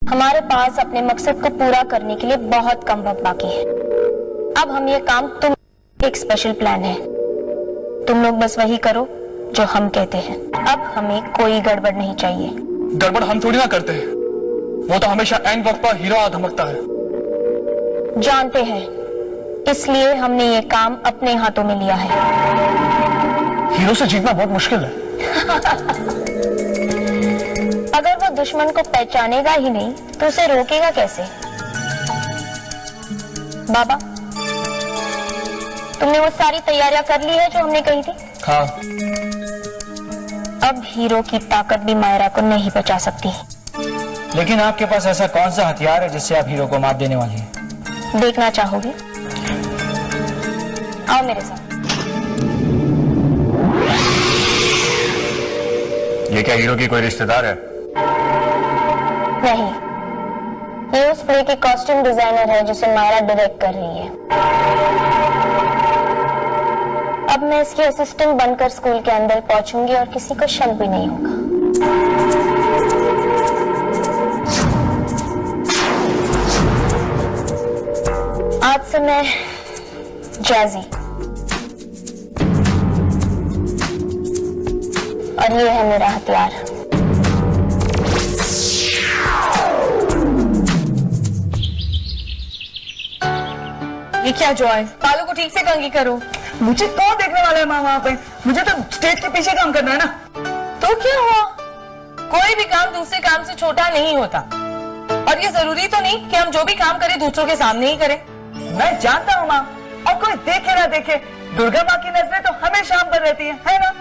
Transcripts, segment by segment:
हमारे पास अपने मकसद को पूरा करने के लिए बहुत कम वक्त बाकी है। अब हम ये काम एक स्पेशल प्लान है, तुम लोग बस वही करो जो हम कहते हैं। अब हमें कोई गड़बड़ नहीं चाहिए। गड़बड़ हम थोड़ी ना करते हैं, वो तो हमेशा एंड वक्त पर हीरा धमकता है। जानते हैं, इसलिए हमने ये काम अपने हाथों में लिया है। हीरो से जीतना बहुत मुश्किल है। अगर वो दुश्मन को पहचानेगा ही नहीं तो उसे रोकेगा कैसे? बाबा, तुमने वो सारी तैयारियां कर ली है जो हमने कही थी? हाँ। अब हीरो की ताकत भी मायरा को नहीं बचा सकती। लेकिन आपके पास ऐसा कौन सा हथियार है जिससे आप हीरो को मात देने वाली हैं? देखना चाहोगे? आओ मेरे साथ। ये क्या हीरो की कोई रिश्तेदार है? नहीं, ये उस प्ले की कॉस्ट्यूम डिजाइनर है जिसे मायरा डायरेक्ट कर रही है। अब मैं इसकी असिस्टेंट बनकर स्कूल के अंदर पहुंचूंगी और किसी को शक भी नहीं होगा। आज से मैं जैजी, और ये है मेरा हथियार। ये क्या जॉय, बालों को ठीक से कंघी करो। मुझे कौन देखने वाला है माँ वहाँ पे? मुझे तो स्टेज के पीछे काम करना है ना। तो क्या हुआ? कोई भी काम दूसरे काम से छोटा नहीं होता, और ये जरूरी तो नहीं कि हम जो भी काम करें दूसरों के सामने ही करें। मैं जानता हूँ माँ, और कोई देखे ना देखे, दुर्गा माँ की नजरें तो हमेशा हम पर रहती है ना?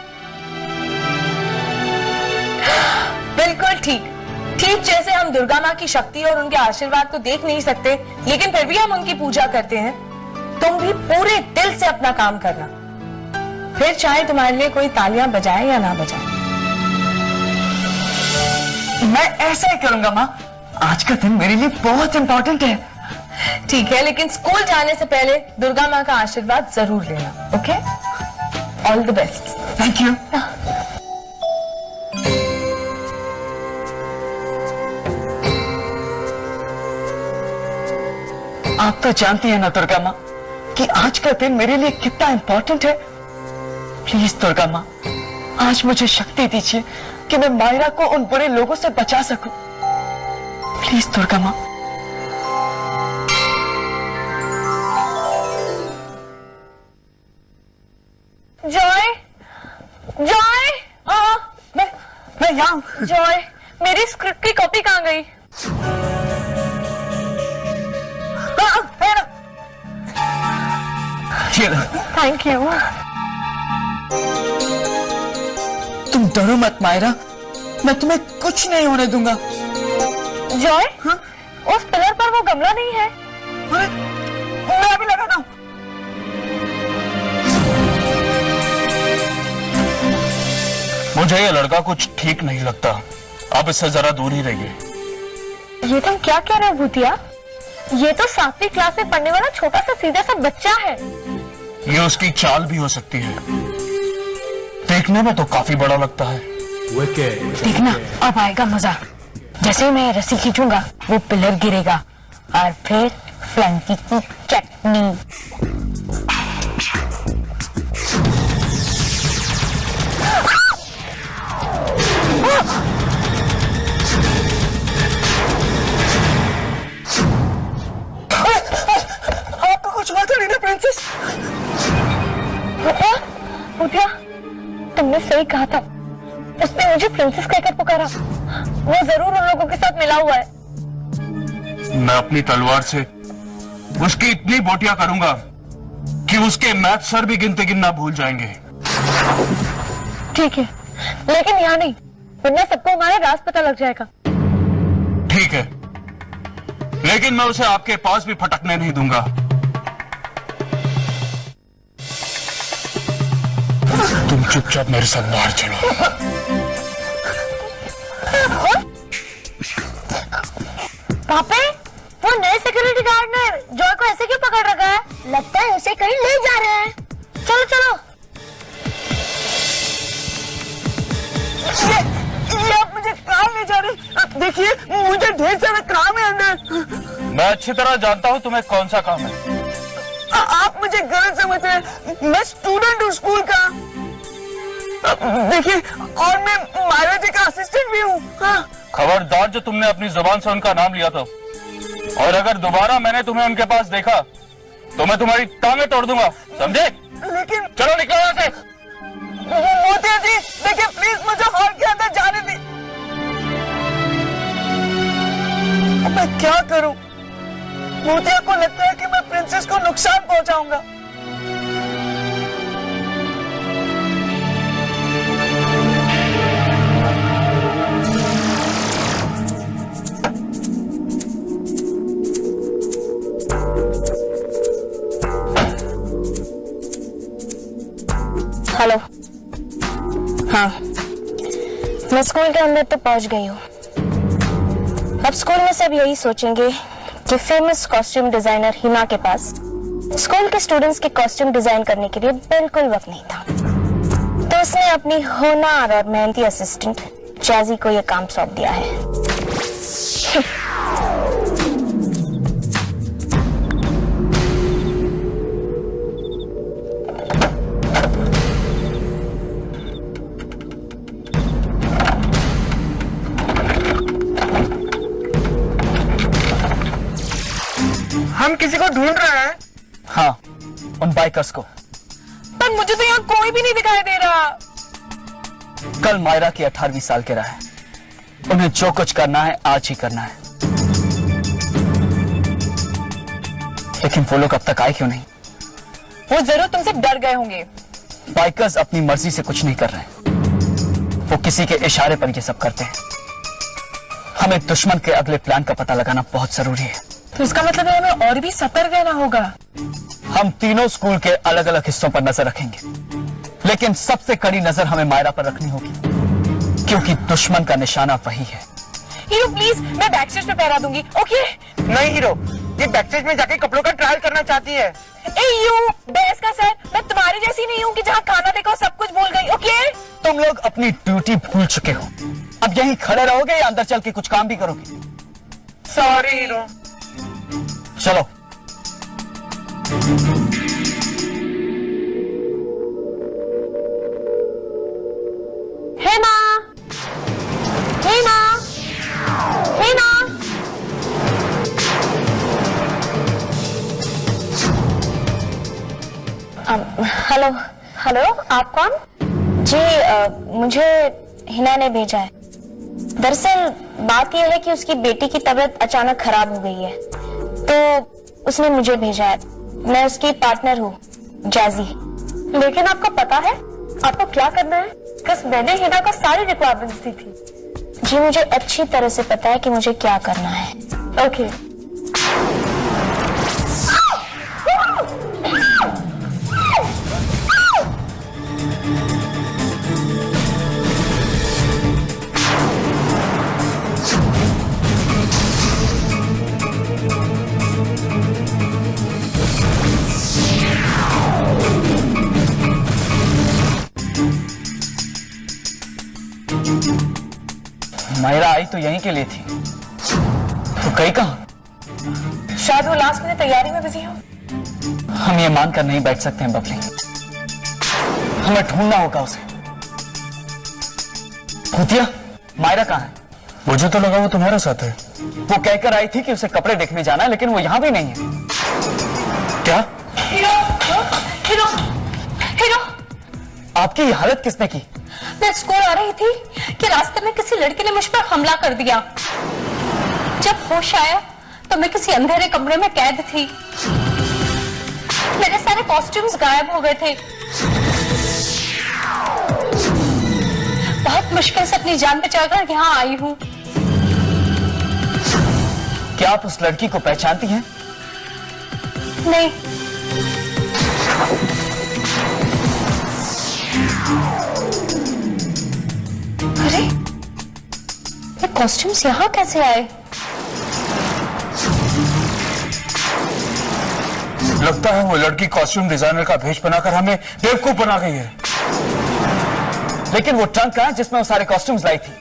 बिल्कुल ठीक। ठीक जैसे हम दुर्गा माँ की शक्ति और उनके आशीर्वाद को देख नहीं सकते, लेकिन फिर भी हम उनकी पूजा करते हैं, तुम भी पूरे दिल से अपना काम करना, फिर चाहे तुम्हारे लिए कोई तालियां बजाए या ना बजाए। मैं ऐसा ही करूंगा माँ। आज का दिन मेरे लिए बहुत इंपॉर्टेंट है। ठीक है, लेकिन स्कूल जाने से पहले दुर्गा माँ का आशीर्वाद जरूर लेना। Okay, all the best. Thank you. आप तो जानती है ना दुर्गा माँ कि आज का दिन मेरे लिए कितना इंपॉर्टेंट है। प्लीज दुर्गा माँ, आज मुझे शक्ति दीजिए कि मैं मायरा को उन बुरे लोगों से बचा सकूं। प्लीज दुर्गा माँ। जॉय, जॉय, मैं यहाँ। जॉय, मेरी स्क्रिप्ट की कॉपी कहाँ गई? Thank you. तुम डरो मत मायरा, मैं तुम्हें कुछ नहीं होने दूंगा। जॉय, उस पिलर पर वो गमला नहीं है। अरे, मैं अभी लगाता हूँ। मुझे ये लड़का कुछ ठीक नहीं लगता, अब इससे जरा दूर ही रहिए। ये तुम क्या कह रहे हो भूतिया? ये तो 7वीं क्लास में पढ़ने वाला छोटा सा सीधा सा बच्चा है। ये उसकी चाल भी हो सकती है, देखने में तो काफी बड़ा लगता है। देखना, अब आएगा मजा। जैसे ही मैं रस्सी खींचूंगा वो पिलर गिरेगा और फिर फ्लंकी की चटनी। आपको कुछ हुआ तो नहीं ना प्रिंसेस? भूतिया, तुमने सही कहा था, उसने मुझे प्रिंसेस कहकर पुकारा। वो जरूर उन लोगों के साथ मिला हुआ है। मैं अपनी तलवार से उसकी इतनी बोटियां करूंगा कि उसके मैथ सर भी गिनते गिनना भूल जाएंगे। ठीक है, लेकिन यहाँ नहीं, वरना सबको हमारा राज पता लग जाएगा। ठीक है, लेकिन मैं उसे आपके पास भी फटकने नहीं दूंगा। तुम चुपचाप मेरे साथ बाहर चलो। पापे, वो नए सिक्योरिटी गार्ड ने जॉय को ऐसे क्यों पकड़ रखा है? लगता है उसे कहीं ले जा रहे हैं। चलो चलो। ये आप मुझे कहाँ ले जा रहे? देखिए मुझे ढेर सारा काम है अंदर। मैं अच्छी तरह जानता हूँ तुम्हें कौन सा काम है। आप मुझे गलत समझ रहे हैं, मैं स्टूडेंट हूँ स्कूल का। देखिए और मैं मायरा जी का असिस्टेंट भी हूँ। हाँ। खबरदार जो तुमने अपनी जुबान से उनका नाम लिया था, और अगर दोबारा मैंने तुम्हें उनके पास देखा तो मैं तुम्हारी टांगे तोड़ दूंगा, समझे? लेकिन चलो निकलो यहाँ से। मोतिया जी देखिए प्लीज मुझे हॉल के अंदर जाने दी। अब मैं क्या करूं? मोतिया को लगता है कि मैं प्रिंसेस को नुकसान पहुंचाऊंगा। हेलो। हाँ, मैं स्कूल के अंदर तो पहुंच गई हूँ। अब स्कूल में सब यही सोचेंगे कि फेमस कॉस्ट्यूम डिजाइनर हिना के पास स्कूल के स्टूडेंट्स के कॉस्ट्यूम डिजाइन करने के लिए बिल्कुल वक्त नहीं था, तो उसने अपनी होनहार और मेहनती असिस्टेंट जैजी को यह काम सौंप दिया है। हम किसी को ढूंढ रहे हैं। हाँ, उन बाइकर्स को। पर मुझे तो यहाँ कोई भी नहीं दिखाई दे रहा। कल मायरा की 18वीं सालगिरह है, उन्हें जो कुछ करना है आज ही करना है। लेकिन वो लोग अब तक आए क्यों नहीं? वो जरूर तुमसे डर गए होंगे। बाइकर्स अपनी मर्जी से कुछ नहीं कर रहे, वो किसी के इशारे पर ये सब करते हैं। हमें दुश्मन के अगले प्लान का पता लगाना बहुत जरूरी है। तो इसका मतलब है हमें और भी सतर्क रहना होगा। हम तीनों स्कूल के अलग अलग हिस्सों पर नजर रखेंगे, लेकिन सबसे कड़ी नजर हमें मायरा पर रखनी होगी, क्योंकि दुश्मन का निशाना वही है। हीरो प्लीज, मैं बैक स्टेज पे पहरा दूंगी, ओके? नहीं हीरो, ये बैकस्टेज में जाके कपड़ों का ट्रायल करना चाहती है। ए यू बेस का सर, मैं तुम्हारी जैसी नहीं हूँ कि जहाँ खाना देखो सब कुछ भूल गई, ओके? तुम लोग अपनी ड्यूटी भूल चुके हो। अब यहीं खड़े रहोगे या अंदर चल के कुछ काम भी करोगे? Sorry hero. चलो। हिना, हिना, हिना। हेलो, हेलो, आप कौन? जी मुझे हिना ने भेजा है। दरअसल बात यह है कि उसकी बेटी की तबीयत अचानक खराब हो गई है, तो उसने मुझे भेजा है। मैं उसकी पार्टनर हूँ, जैजी। लेकिन आपको पता है आपको क्या करना है? बस मैंने हिना को सारी रिक्वायरमेंट्स दी थी। जी मुझे अच्छी तरह से पता है कि मुझे क्या करना है। ओके। मायरा आई तो यहीं के लिए थी, तो गई कहाँ? शायद वो लास्ट मिनट तैयारी में बिजी हो। हम ये मानकर नहीं बैठ सकते हैं बबली, हमें ढूंढना होगा उसे। भूतिया, मायरा कहाँ है? मुझे तो लगा वो तुम्हारे साथ है। वो कहकर आई थी कि उसे कपड़े देखने जाना है, लेकिन वो यहाँ भी नहीं है। क्या? Hero, hero, hero. आपकी ये हालत किसने की? मैं स्कूल आ रही थी कि रास्ते में किसी लड़के ने मुझ पर हमला कर दिया। जब होश आया तो मैं किसी अंधेरे कमरे में कैद थी। मेरे सारे कॉस्ट्यूम्स गायब हो गए थे। बहुत मुश्किल से अपनी जान बचाकर यहाँ आई हूँ। क्या आप उस लड़की को पहचानती हैं? नहीं। अरे ये कॉस्ट्यूम्स यहाँ कैसे आए? लगता है वो लड़की कॉस्ट्यूम डिजाइनर का भेष बनाकर हमें बेवकूफ बना गई है। लेकिन वो ट्रंक कहाँ है जिसमें वो सारे कॉस्ट्यूम्स लाई थी?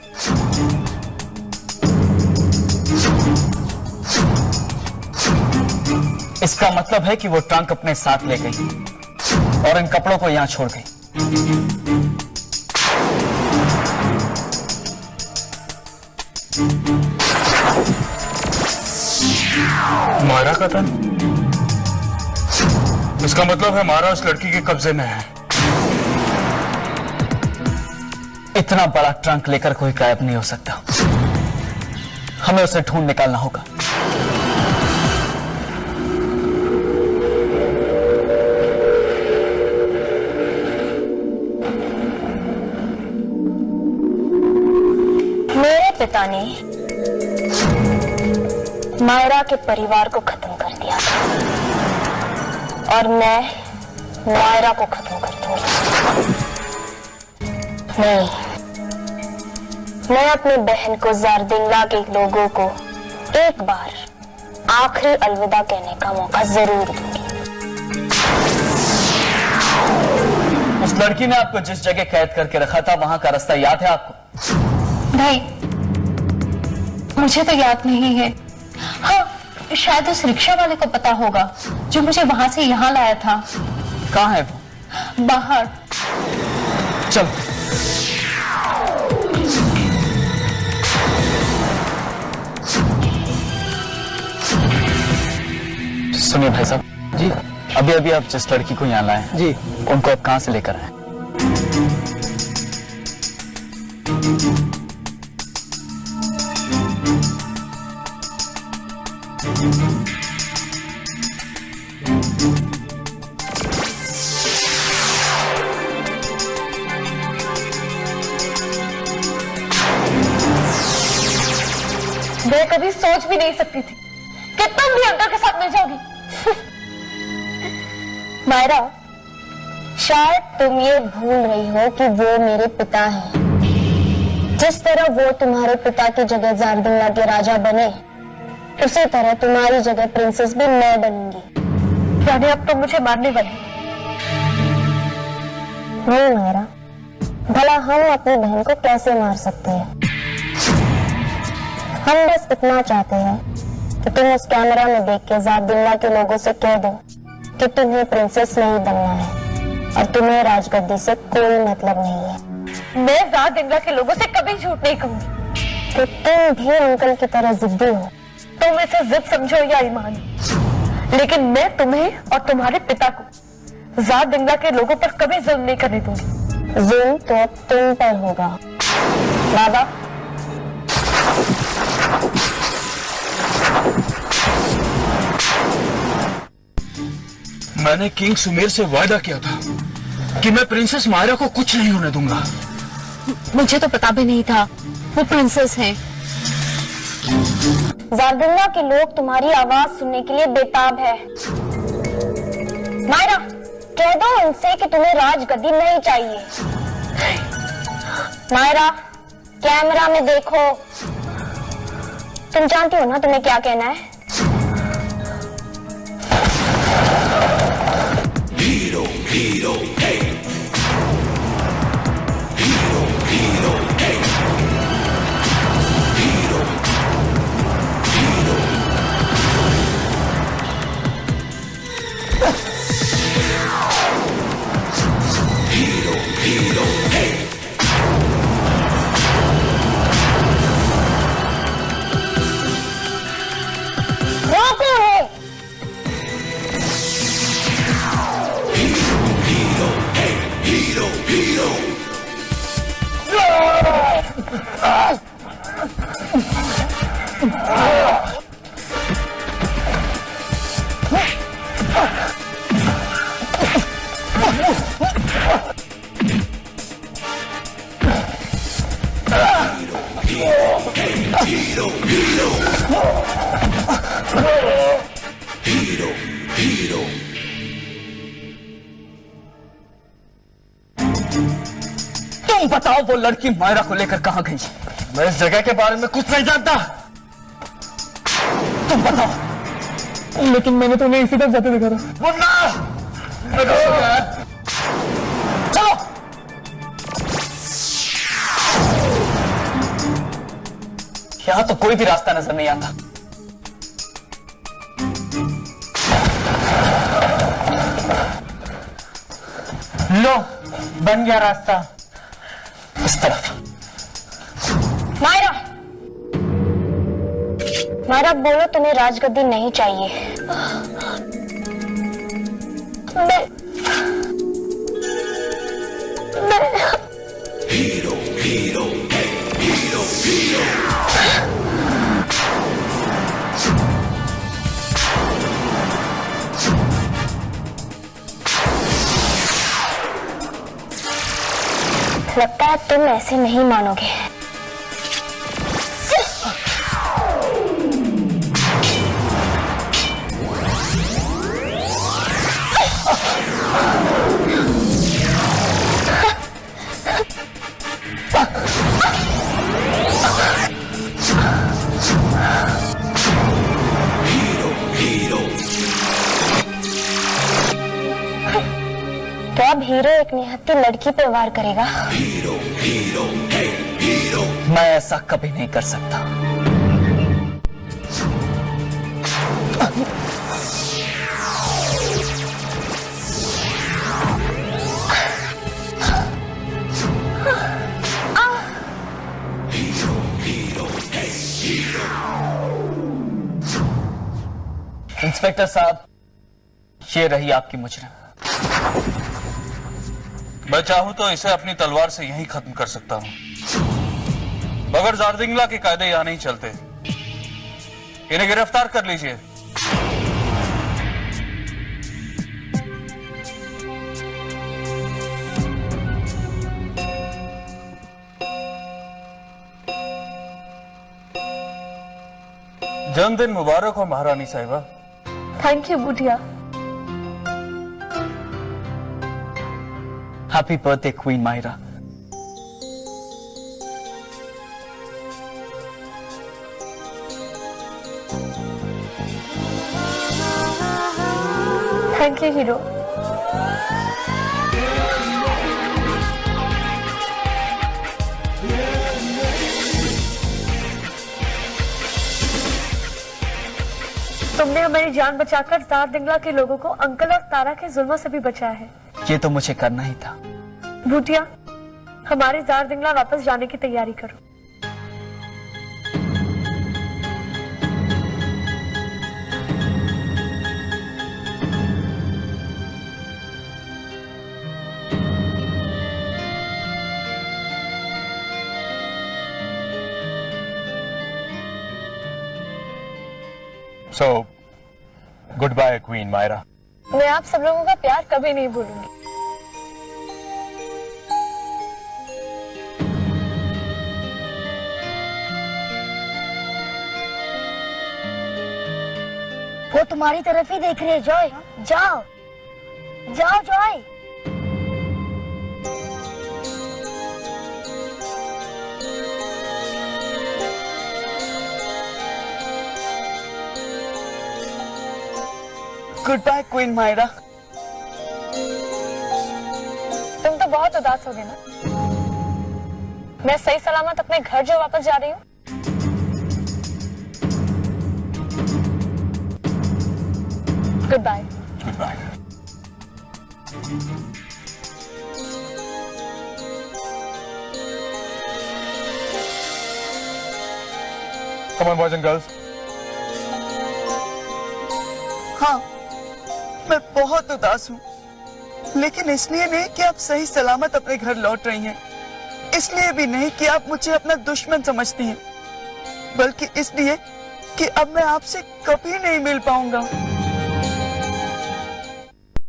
इसका मतलब है कि वो ट्रंक अपने साथ ले गई और इन कपड़ों को यहां छोड़ गई। मायरा का तन? इसका मतलब है मायरा उस लड़की के कब्जे में है। इतना बड़ा ट्रंक लेकर कोई गायब नहीं हो सकता। हमें उसे ढूंढ निकालना होगा। मेरे पिता ने मायरा के परिवार को खत्म कर दिया था और मैं मायरा को खत्म कर दूंगी। नहीं, मैं अपनी बहन को जारदिंगा के लोगों को एक बार आखिरी अलविदा कहने का मौका जरूर दूंगी। उस लड़की ने आपको जिस जगह कैद करके रखा था वहां का रास्ता याद है आपको? नहीं, मुझे तो याद नहीं है। हाँ, शायद उस रिक्शा वाले को पता होगा जो मुझे वहां से यहाँ लाया था। कहाँ है वो? बाहर। चलो। सुनिए भाई साहब जी, अभी अभी आप जिस लड़की को यहाँ लाए हैं जी, उनको आप कहाँ से लेकर आए? मैं कभी सोच भी नहीं सकती थी कि तुम भी अंकल के साथ मिल जाओगी। मायरा, शायद तुम ये भूल रही हो कि वो मेरे पिता हैं। जिस तरह वो तुम्हारे पिता की जगह जारदिंगा के राजा बने, उसी तरह तुम्हारी जगह प्रिंसेस भी मैं बनूंगी। यानी अब तुम मुझे मारने वाली? नहीं मायरा, भला हम अपनी बहन को कैसे मार सकते हैं? हम बस इतना चाहते हैं कि तुम उस कैमरा में देख के जारदिंगा के लोगों से कह दो कि तुम्हें प्रिंसेस नहीं बनना है और तुम्हें राजगद्दी से कोई मतलब नहीं है। मैं जारदिंगा के लोगों से कभी झूठ नहीं कहूंगी। तो तुम भी अंकल की तरह जिद्दी हो। तुम इसे जिद समझो या ईमान, लेकिन मैं तुम्हें और तुम्हारे पिता को जारदिंगा के लोगों पर कभी जुल्म नहीं करने दूंगी। जुल्म तो अब तुम पर होगा। बाबा, मैंने किंग सुमेर से वायदा किया था कि मैं प्रिंसेस मायरा को कुछ नहीं होने दूंगा। मुझे तो पता भी नहीं था वो प्रिंसेस हैं। जारदिंगा के लोग तुम्हारी आवाज सुनने के लिए बेताब है। मायरा, कह दो उनसे कि तुम्हें राजगद्दी नहीं चाहिए। मायरा, कैमरा में देखो। तुम जानती हो ना तुम्हें क्या कहना है? Hero, hero, hey. Hero, hero, hey. Hero, hero. Hero, hero, hey. रोको है। Hero, hero. Hero, hero. Hero, hero. तुम बताओ वो लड़की मायरा को लेकर कहां गई? मैं इस जगह के बारे में कुछ नहीं जानता। तुम बताओ। लेकिन मैंने तुम्हें इसी तरफ जाते देखा था। मुन्ना! चलो। यहां तो कोई भी रास्ता नजर नहीं आता। लो, बन गया रास्ता। इस तरफ। मायरा, मायरा बोलो तुम्हें राजगद्दी नहीं चाहिए। Hero, hero, hey, hero, hero. लगता है तुम ऐसे नहीं मानोगे। तो अब हीरो एक निहत्थी लड़की पे वार करेगा। Hero, hero, hey, hero. मैं ऐसा कभी नहीं कर सकता। इंस्पेक्टर साहब, ये रही आपकी मुजरिम। मैं चाहूं तो इसे अपनी तलवार से यहीं खत्म कर सकता हूं, मगर जारदिंगला के कायदे यहां नहीं चलते। इन्हें गिरफ्तार कर लीजिए। जन्मदिन मुबारक हो महारानी साहिबा। थैंक यू बुढ़िया। Happy birthday queen Myra. Thank you hero. तुमने हमारी जान बचाकर जारदिंगला के लोगों को अंकल और तारा के जुल्मों से भी बचाया है। ये तो मुझे करना ही था। भूटिया, हमारे जारदिंगला वापस जाने की तैयारी करो। So, goodbye, Queen Myra. मैं आप सब लोगों का प्यार कभी नहीं भूलूंगी। वो तुम्हारी तरफ ही देख रही है जॉय। जाओ जाओ Joy. Good bye queen Myra. तुम तो बहुत उदास हो गए ना। मैं सही सलामत अपने घर जो वापस जा रही हूँ। Good bye. Goodbye. Come on, boys and girls. हाँ, मैं बहुत उदास हूँ, लेकिन इसलिए नहीं कि आप सही सलामत अपने घर लौट रही हैं, इसलिए भी नहीं कि आप मुझे अपना दुश्मन समझती हैं, बल्कि इसलिए कि अब मैं आपसे कभी नहीं मिल पाऊंगा।